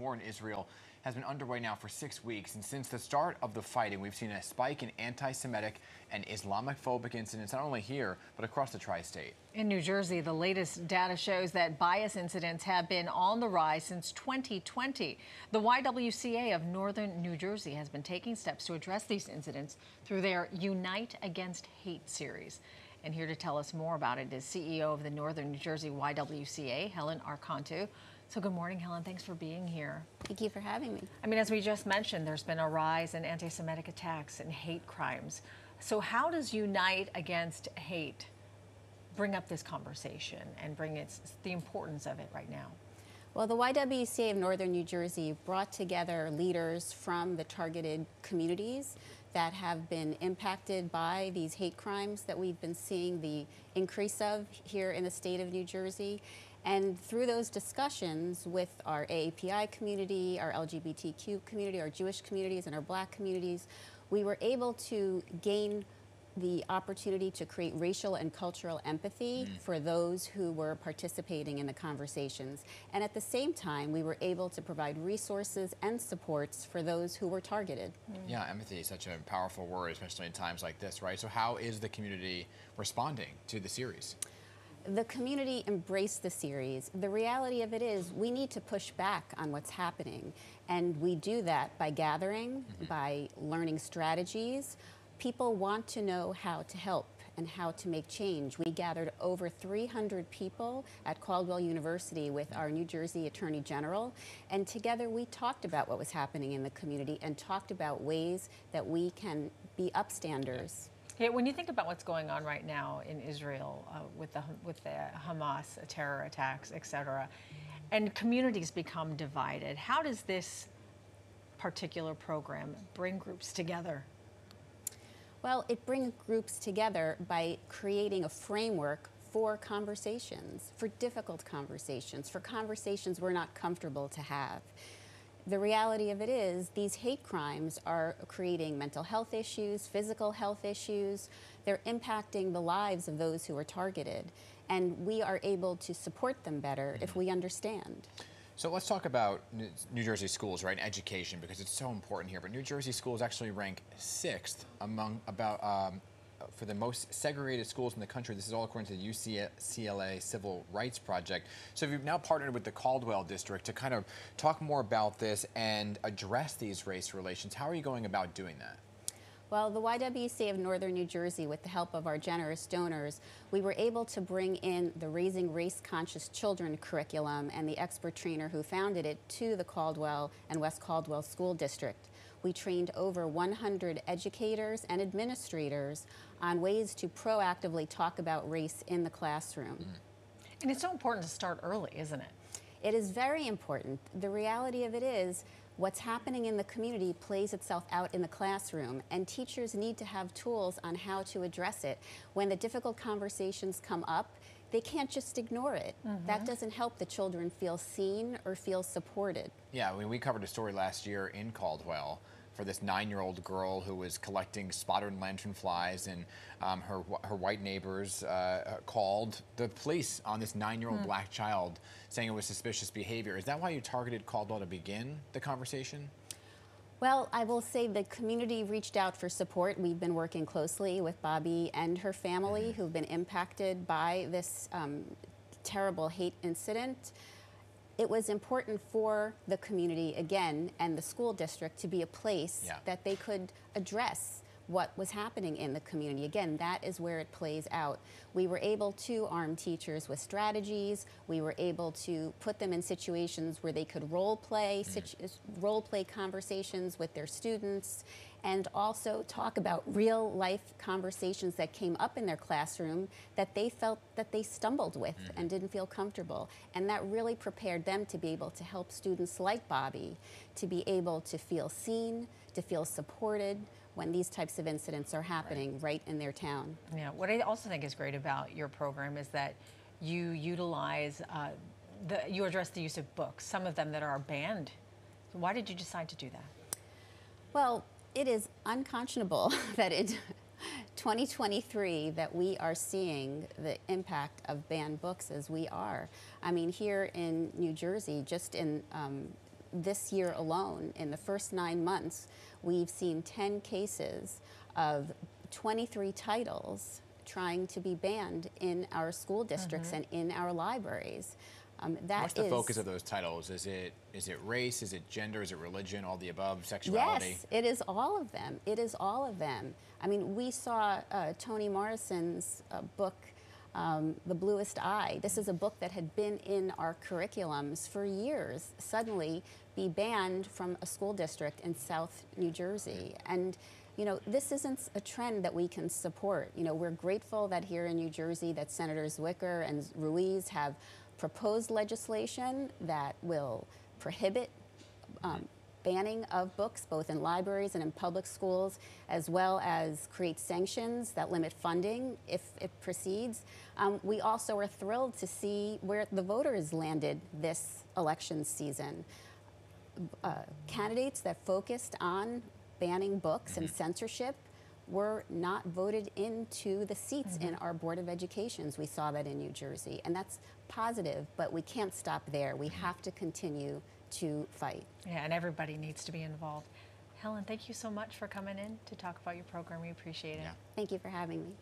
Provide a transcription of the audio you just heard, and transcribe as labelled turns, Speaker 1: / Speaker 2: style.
Speaker 1: war in Israel has been underway now for 6 weeks, and since the start of the fighting, we've seen a spike in anti-Semitic and Islamophobic incidents, not only here, but across the tri-state.
Speaker 2: In New Jersey, the latest data shows that bias incidents have been on the rise since 2020. The YWCA of Northern New Jersey has been taking steps to address these incidents through their Unite Against Hate series. And here to tell us more about it is CEO of the Northern New Jersey YWCA, Helen Arcantu. So good morning, Helen. Thanks for being here.
Speaker 3: Thank you for having me.
Speaker 2: I mean, as we just mentioned, there's been a rise in anti-Semitic attacks and hate crimes. So how does Unite Against Hate bring up this conversation and bring the importance of it right now?
Speaker 3: Well, the YWCA of Northern New Jersey brought together leaders from the targeted communities that have been impacted by these hate crimes that we've been seeing the increase of here in the state of New Jersey. And through those discussions with our AAPI community, our LGBTQ community, our Jewish communities, and our Black communities, we were able to gain the opportunity to create racial and cultural empathy for those who were participating in the conversations. And at the same time, we were able to provide resources and supports for those who were targeted.
Speaker 1: Yeah, empathy is such a powerful word, especially in times like this, right? So how is the community responding to the series?
Speaker 3: The community embraced the series. The reality of it is we need to push back on what's happening. And we do that by gathering, by learning strategies. People want to know how to help and how to make change. We gathered over 300 people at Caldwell University with our New Jersey Attorney General, and together we talked about what was happening in the community and talked about ways that we can be upstanders.
Speaker 2: Yeah, when you think about what's going on right now in Israel with the Hamas terror attacks, et cetera, and communities become divided, how does this particular program bring groups together?
Speaker 3: Well, it brings groups together by creating a framework for conversations, for difficult conversations, for conversations we're not comfortable to have. The reality of it is these hate crimes are creating mental health issues, physical health issues. They're impacting the lives of those who are targeted. And we are able to support them better if we understand.
Speaker 1: So let's talk about New Jersey schools, right, and education, because it's so important here. But New Jersey schools actually rank 6th among for the most segregated schools in the country. This is all according to the UCLA Civil Rights Project. So you've now partnered with the Caldwell District to kind of talk more about this and address these race relations. How are you going about doing that?
Speaker 3: Well, the YWCA of Northern New Jersey, with the help of our generous donors, we were able to bring in the Raising Race-Conscious Children curriculum and the expert trainer who founded it to the Caldwell and West Caldwell School District. We trained over 100 educators and administrators on ways to proactively talk about race in the classroom.
Speaker 2: And it's so important to start early, isn't it?
Speaker 3: It is very important. The reality of it is what's happening in the community plays itself out in the classroom, and teachers need to have tools on how to address it. When the difficult conversations come up, they can't just ignore it. That doesn't help the children feel seen or feel supported.
Speaker 1: Yeah, I mean, we covered a story last year in Caldwell for this 9-year-old girl who was collecting spotted lanternflies, and her white neighbors called the police on this 9-year-old black child, saying it was suspicious behavior. Is that why you targeted Caldwell to begin the conversation?
Speaker 3: Well, I will say the community reached out for support. We've been working closely with Bobby and her family who've been impacted by this terrible hate incident. It was important for the community, again, and the school district to be a place that they could address what was happening in the community. Again, that is where it plays out. We were able to arm teachers with strategies. We were able to put them in situations where they could role play conversations with their students, and also talk about real life conversations that came up in their classroom that they felt that they stumbled with and didn't feel comfortable. And that really prepared them to be able to help students like Bobby to be able to feel seen, to feel supported when these types of incidents are happening right in their town.
Speaker 2: Yeah, what I also think is great about your program is that you utilize, you address the use of books, some of them that are banned. So why did you decide to do that?
Speaker 3: Well, it is unconscionable that in 2023 that we are seeing the impact of banned books as we are. I mean, here in New Jersey, just in this year alone, in the first 9 months, we've seen 10 cases of 23 titles trying to be banned in our school districts and in our libraries.
Speaker 1: What's the focus of those titles? Is it race? Is it gender? Is it religion? All the above? Sexuality?
Speaker 3: Yes, it is all of them. It is all of them. I mean, we saw Toni Morrison's book, The Bluest Eye. This is a book that had been in our curriculums for years, suddenly be banned from a school district in South New Jersey. And you know, this isn't a trend that we can support. You know, we're grateful that here in New Jersey that Senators Wicker and Ruiz have proposed legislation that will prohibit banning of books, both in libraries and in public schools, as well as create sanctions that limit funding if it proceeds. We also are thrilled to see where the voters landed this election season. Candidates that focused on banning books and censorship were not voted into the seats in our Board of Educations. We saw that in New Jersey, and that's positive, but we can't stop there. We have to continue to fight.
Speaker 2: Yeah, and everybody needs to be involved. Helen, thank you so much for coming in to talk about your program. We appreciate it.
Speaker 1: Yeah.
Speaker 3: Thank you for having me.